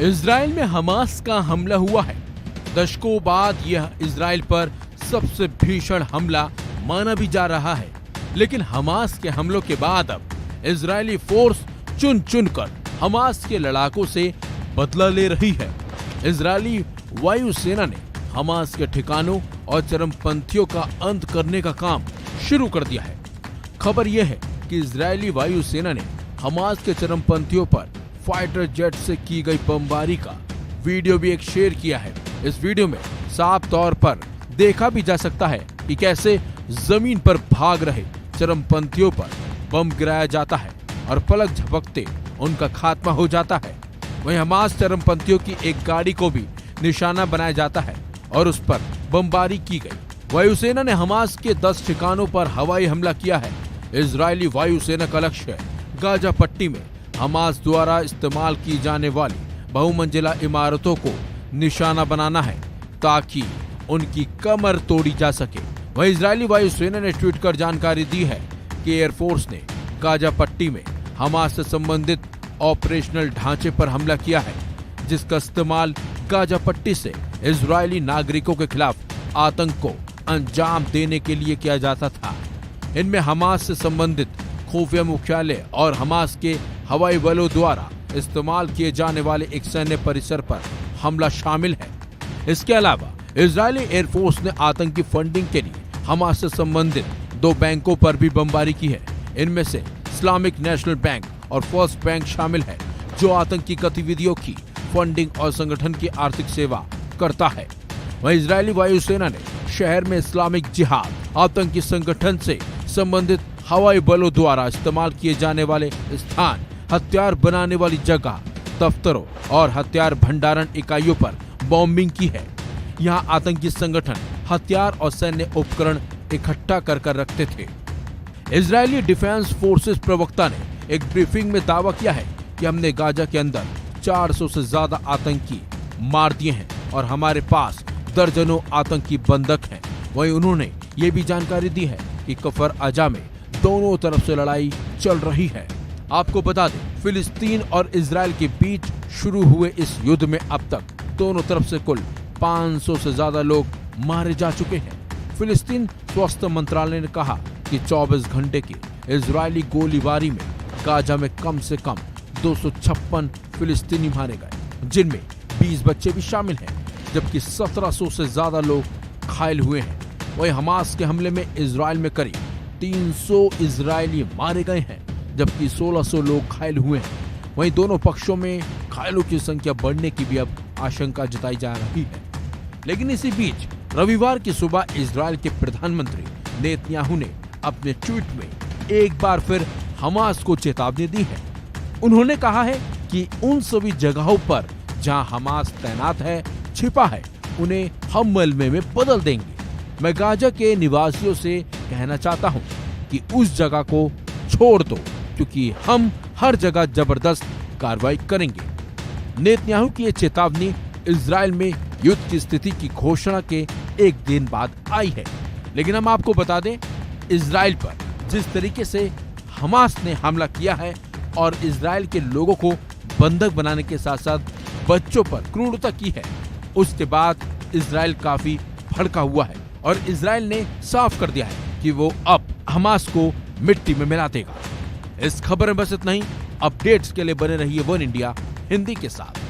Israel में Hamas का हमला हुआ है। दशकों बाद यह इजराइल पर सबसे भीषण हमला माना भी जा रहा है, लेकिन हमास के हमलों के बाद अब इजरायली फोर्स चुन चुनकर हमास के लड़ाकों से बदला ले रही है। इजरायली वायुसेना ने हमास के ठिकानों और चरमपंथियों का अंत करने का काम शुरू कर दिया है। खबर यह है कि इजरायली वायुसेना ने हमास के चरमपंथियों पर फाइटर जेट से की गई बमबारी का वीडियो भी एक शेयर किया है। इस वीडियो में साफ तौर पर देखा भी जा सकता है कि कैसे जमीन पर भाग रहे चरमपंथियों पर बम गिराया जाता है और पलक झपकते उनका खात्मा हो जाता है। वहीं हमास चरमपंथियों की एक गाड़ी को भी निशाना बनाया जाता है और उस पर बमबारी की गई। वायुसेना ने हमास के 10 ठिकानों पर हवाई हमला किया है। इजरायली वायुसेना का लक्ष्य गाजा पट्टी में हमास द्वारा इस्तेमाल की जाने वाली बहुमंजिला इमारतों को निशाना बनाना है ताकि उनकी कमर तोड़ी जा सके। वहीं इजरायली वायुसेना ने ट्वीट कर जानकारी दी है कि एयरफोर्स ने गाजा पट्टी में हमास से संबंधित ऑपरेशनल ढांचे पर हमला किया है, जिसका इस्तेमाल गाजा पट्टी से इजरायली नागरिकों के खिलाफ आतंक को अंजाम देने के लिए किया जाता था। इनमें हमास से संबंधित खुफिया मुख्यालय और हमास के हवाई बलों द्वारा इस्तेमाल किए जाने वाले एक सैन्य परिसर पर हमला शामिल है। इसके अलावा इजरायली एयरफोर्स ने आतंकी फंडिंग के लिए हमास से संबंधित 2 बैंकों पर भी बमबारी की है। इनमें से इस्लामिक नेशनल बैंक और फर्स्ट बैंक शामिल है, जो आतंकी गतिविधियों की फंडिंग और संगठन की आर्थिक सेवा करता है। वहीं इजरायली वायुसेना ने शहर में इस्लामिक जिहाद आतंकी संगठन से संबंधित हवाई बलों द्वारा इस्तेमाल किए जाने वाले स्थान, हथियार बनाने वाली जगह, दफ्तरों और हथियार भंडारण इकाइयों पर बॉम्बिंग की है। यहाँ आतंकी संगठन हथियार और सैन्य उपकरण इकट्ठा कर रखते थे। इजरायली डिफेंस फोर्सेस प्रवक्ता ने एक ब्रीफिंग में दावा किया है कि हमने गाजा के अंदर 400 से ज्यादा आतंकी मार दिए हैं और हमारे पास दर्जनों आतंकी बंधक हैं। वहीं उन्होंने ये भी जानकारी दी है कि कफर अजा में दोनों तरफ से लड़ाई चल रही है। आपको बता दें, फिलिस्तीन और इजराइल के बीच शुरू हुए इस युद्ध में अब तक दोनों तरफ से कुल 500 से ज्यादा लोग मारे जा चुके हैं। फिलिस्तीन स्वास्थ्य मंत्रालय ने कहा कि 24 घंटे की इजरायली गोलीबारी में गाजा में कम से कम 256 फिलिस्तीनी मारे गए, जिनमें 20 बच्चे भी शामिल हैं, जबकि 1700 से ज्यादा लोग घायल हुए हैं। वहीं हमास के हमले में इजराइल में करीब 300 इजरायली मारे गए हैं, जबकि 1600 लोग घायल हुए हैं। वहीं दोनों पक्षों में घायलों की संख्या बढ़ने की भी अब आशंका जताई जा रही है। लेकिन इसी बीच रविवार की सुबह इजराइल के प्रधानमंत्री नेतन्याहू ने अपने ट्वीट में एक बार फिर हमास को चेतावनी दी है। उन्होंने कहा है कि उन सभी जगहों पर जहां हमास तैनात है, छिपा है, उन्हें हम मलबे में बदल देंगे। मैं गाजा के निवासियों से कहना चाहता हूं कि उस जगह को छोड़ दो, क्योंकि हम हर जगह जबरदस्त कार्रवाई करेंगे। नेतन्याहू की ये चेतावनी इजराइल में युद्ध की स्थिति की घोषणा के एक दिन बाद आई है। लेकिन हम आपको बता दें, इजराइल पर जिस तरीके से हमास ने हमला किया है और इजराइल के लोगों को बंधक बनाने के साथ साथ बच्चों पर क्रूरता की है, उसके बाद इजराइल काफी भड़का हुआ है और इजराइल ने साफ कर दिया है कि वो अब हमास को मिट्टी में मिला देगा। इस खबर में बस इतना ही। अपडेट्स के लिए बने रहिए वन इंडिया हिंदी के साथ।